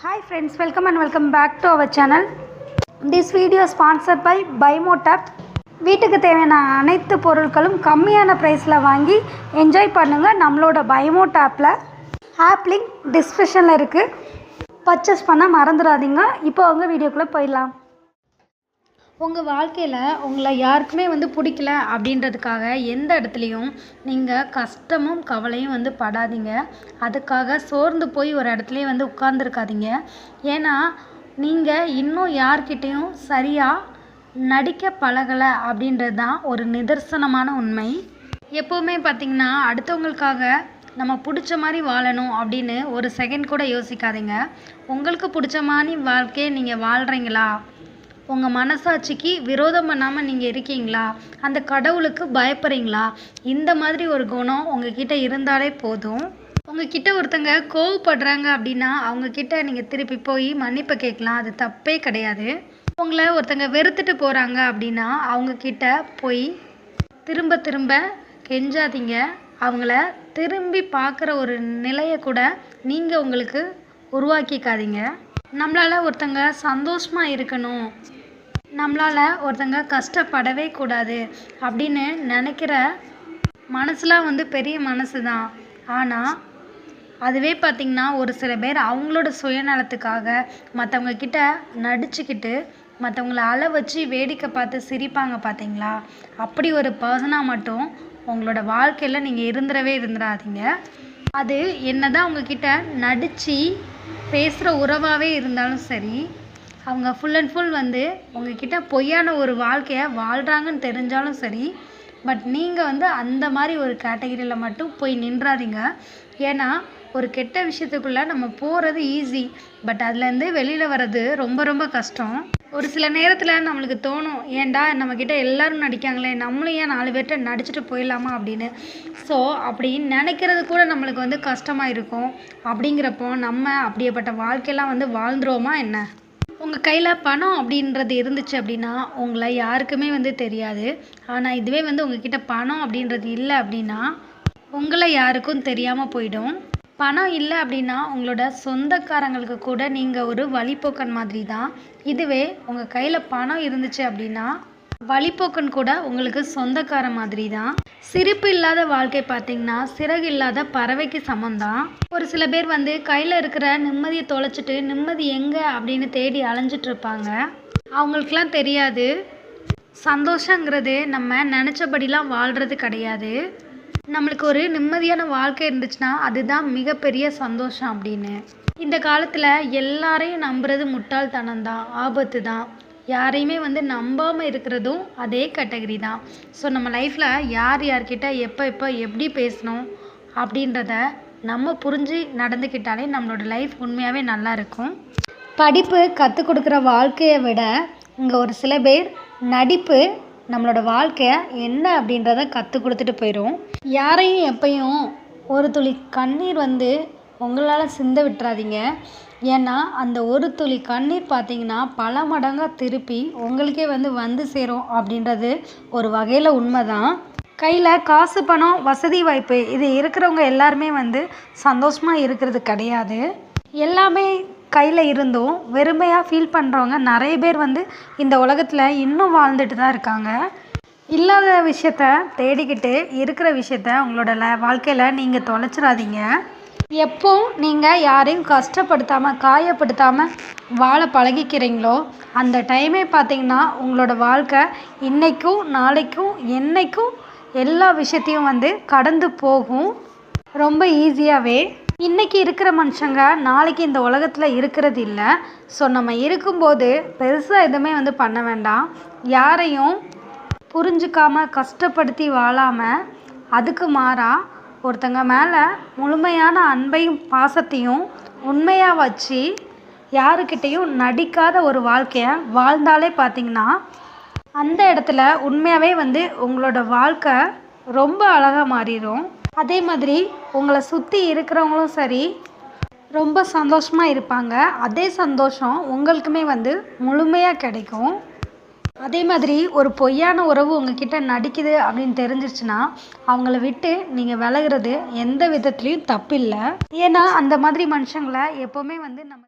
Hi friends, welcome back to our channel. This video is sponsored by Bimotap. வீட்டுக்கு தேவையான அனைத்து பொருட்களும் கம்மியான பிரைஸ்ல வாங்கி என்ஜாய் பண்ணுங்க. நம்மளோட Bimotapல ஆப் லிங்க் டிஸ்கிரிப்ஷன்ல இருக்கு. பர்ச்சேஸ் பண்ண மறந்துடாதீங்க. இப்போ உங்க வீடியோக்குள்ள போயிடலாம். உங்கள் வாழ்க்கையில் உங்களை யாருக்குமே பிடிக்கல அப்படின்றதுக்காக எந்த இடத்துலையும் நீங்கள் கஷ்டமும் கவலையும் படாதீங்க. அதுக்காக சோர்ந்து போய் ஒரு இடத்துலையே உட்கார்ந்துருக்காதீங்க. ஏன்னா நீங்கள் இன்னும் யார்கிட்டையும் சரியாக நடிக்க பழகலை அப்படின்றது தான் ஒரு நிதர்சனமான உண்மை. எப்போவுமே பார்த்திங்கன்னா அடுத்தவங்களுக்காக நம்ம பிடிச்ச மாதிரி வாழணும் அப்படின்னு ஒரு செகண்ட் கூட யோசிக்காதீங்க. உங்களுக்கு பிடிச்ச மாதிரி வாழ்க்கையை நீங்கள் வாழ்கிறீங்களா? உங்கள் மனசாட்சிக்கு விரோதம் பண்ணாமல் நீங்கள் இருக்கீங்களா? அந்த கடவுளுக்கு பயப்படுறீங்களா? இந்த மாதிரி ஒரு குணம் உங்ககிட்ட இருந்தாலே போதும். உங்ககிட்ட ஒருத்தங்க கோவப்படுறாங்க அப்படின்னா அவங்கக்கிட்ட நீங்கள் திருப்பி போய் மன்னிப்பு கேட்கலாம். அது தப்பே கிடையாது. உங்களை ஒருத்தங்க வெறுத்துட்டு போகிறாங்க அப்படின்னா அவங்கக்கிட்ட போய் திரும்ப திரும்ப கெஞ்சாதீங்க. அவங்கள திரும்பி பார்க்குற ஒரு நிலையை கூட நீங்கள் உங்களுக்கு உருவாக்கிக்காதீங்க. நம்மளால் ஒருத்தங்க சந்தோஷமாக இருக்கணும், நம்மளால் ஒருத்தங்க கஷ்டப்படவே கூடாது அப்படின்னு நினைக்கிற மனசுலாம் பெரிய மனசு தான். ஆனால் அதுவே பார்த்திங்கன்னா ஒரு சில பேர் அவங்களோட சுயநலத்துக்காக மற்றவங்கக்கிட்ட நடிச்சுக்கிட்டு மற்றவங்கள அழ வச்சு வேடிக்கை பார்த்து சிரிப்பாங்க பார்த்தீங்களா? அப்படி ஒரு பர்சனாக மட்டும் உங்களோட வாழ்க்கையில் நீங்கள் இருந்துடாதீங்க. அது என்ன தான் உங்ககிட்ட நடித்து பேசுகிற உறவாகவே இருந்தாலும் சரி, அவங்க ஃபுல் அண்ட் ஃபுல் உங்ககிட்ட பொய்யான ஒரு வாழ்க்கையை வாழ்கிறாங்கன்னு தெரிஞ்சாலும் சரி, பட் நீங்கள் அந்த மாதிரி ஒரு கேட்டகரியில் மட்டும் போய் நின்றாதீங்க. ஏன்னா ஒரு கெட்ட விஷயத்துக்குள்ளே நம்ம போகிறது ஈஸி, பட் அதுலேருந்து வெளியில் வர்றது ரொம்ப ரொம்ப கஷ்டம். ஒரு சில நேரத்தில் நம்மளுக்கு தோணும், ஏன்டா நம்மக்கிட்ட எல்லோரும் நடிக்காங்களே, நம்மளும் ஏன் 4 பேர்கிட்ட நடிச்சுட்டு போயிடலாமா அப்படின்னு. ஸோ அப்படி நினைக்கிறது கூட நம்மளுக்கு கஷ்டமாக இருக்கும். அப்படிங்கிறப்போ நம்ம அப்படியேப்பட்ட வாழ்க்கையெல்லாம் வாழ்ந்துருவோமா என்ன? உங்கள் கையில் பணம் அப்படின்றது இருந்துச்சு அப்படின்னா உங்களை யாருக்குமே தெரியாது. ஆனால் இதுவே உங்ககிட்ட பணம் அப்படின்றது இல்லை அப்படின்னா உங்களை யாருக்கும் தெரியாமல் போயிடும். பணம் இல்லை அப்படின்னா உங்களோட சொந்தக்காரங்களுக்கு கூட நீங்கள் ஒரு வழிப்போக்கன் மாதிரி தான். இதுவே உங்கள் கையில் பணம் இருந்துச்சு அப்படின்னா வழிப்போக்கன் கூட உங்களுக்கு சொந்தக்கார மாதிரி தான். சிரிப்பு இல்லாத வாழ்க்கை பார்த்திங்கன்னா சிறகு இல்லாத பறவைக்கு சமந்தான். ஒரு சில பேர் கையில் இருக்கிற நிம்மதியை தொலைச்சிட்டு நிம்மதி எங்கே அப்படின்னு தேடி அலைஞ்சிட்ருப்பாங்க. அவங்களுக்கெல்லாம் தெரியாது சந்தோஷங்கிறது நம்ம நினச்சபடிலாம் வாழ்கிறது கிடையாது. நம்மளுக்கு ஒரு நிம்மதியான வாழ்க்கை இருந்துச்சுன்னா அதுதான் மிகப்பெரிய சந்தோஷம் அப்படின்னு. இந்த காலத்தில் எல்லாரையும் நம்புறது முட்டாள்தனம் தான், ஆபத்து தான். யாரையுமே நம்பாமல் இருக்கிறதும் அதே கேட்டகரி தான். ஸோ நம்ம லைஃப்பில் யார்கிட்ட எப்போ எப்படி பேசணும் அப்படின்றத நம்ம புரிஞ்சு நடந்துக்கிட்டாலே நம்மளோட லைஃப் உண்மையாகவே நல்லா இருக்கும். படிப்பு கற்றுக் கொடுக்குற வாழ்க்கையை விட இங்கே ஒரு சில பேர் நடிப்பு நம்மளோட வாழ்க்கையை என்ன அப்படின்றத கற்றுக் கொடுத்துட்டு போயிடும். யாரையும் எப்பையும் ஒரு துளி கண்ணீர் உங்களால் சிந்த விட்டுறாதீங்க. ஏன்னா அந்த ஒரு துளி கண்ணீர் பார்த்திங்கன்னா பல மடங்காக திருப்பி உங்களுக்கே வந்து சேரும் அப்படின்றது ஒரு வகையில் உண்மை தான். கையில் காசு, பணம், வசதி, வாய்ப்பு இது இருக்கிறவங்க எல்லாருமே சந்தோஷமாக இருக்கிறது கிடையாது. எல்லாமே கையில் இருந்தும் வெறுமையாக ஃபீல் பண்ணுறவங்க நிறைய பேர் இந்த உலகத்தில் இன்னும் வாழ்ந்துட்டு தான் இருக்காங்க. இல்லாத விஷயத்த தேடிக்கிட்டு இருக்கிற விஷயத்த உங்களோட வாழ்க்கையில் நீங்கள் தொலைச்சிடாதீங்க. எப்போ நீங்கள் யாரையும் கஷ்டப்படுத்தாமல் காயப்படுத்தாமல் வாழ பழகிக்கிறீங்களோ அந்த டைமே பார்த்திங்கன்னா உங்களோட வாழ்க்கை இன்றைக்கும் நாளைக்கும் என்றைக்கும் எல்லா விஷயத்தையும் கடந்து போகும் ரொம்ப ஈஸியாகவே. இன்றைக்கி இருக்கிற மனுஷங்க நாளைக்கு இந்த உலகத்தில் இருக்கிறது இல்லை. ஸோ நம்ம இருக்கும்போது பெருசாக எதுவுமே பண்ண வேண்டாம். யாரையும் புரிஞ்சுக்காமல் கஷ்டப்படுத்தி வாழாமல் அதுக்கு மாறாக ஒருத்தங்க மேலே முழுமையான அன்பையும் பாசத்தையும் உண்மையாக வச்சு யாருக்கிட்டேயும் நடிக்காத ஒரு வாழ்க்கையை வாழ்ந்தாலே பார்த்திங்கன்னா அந்த இடத்துல உண்மையாகவே உங்களோட வாழ்க்கை ரொம்ப அழகாக மாறிடும். அதே மாதிரி உங்களை சுற்றி இருக்கிறவங்களும் சரி ரொம்ப சந்தோஷமாக இருப்பாங்க. அதே சந்தோஷம் உங்களுக்குமே முழுமையாக கிடைக்கும். அதே மாதிரி ஒரு பொய்யான உறவு உங்ககிட்ட நடிக்குது அப்படின்னு தெரிஞ்சிருச்சுன்னா அவங்கள விட்டு நீங்கள் விலகிறது எந்த விதத்துலேயும் தப்பில்லை. ஏன்னா அந்த மாதிரி மனுஷங்களை எப்போவுமே நம்ம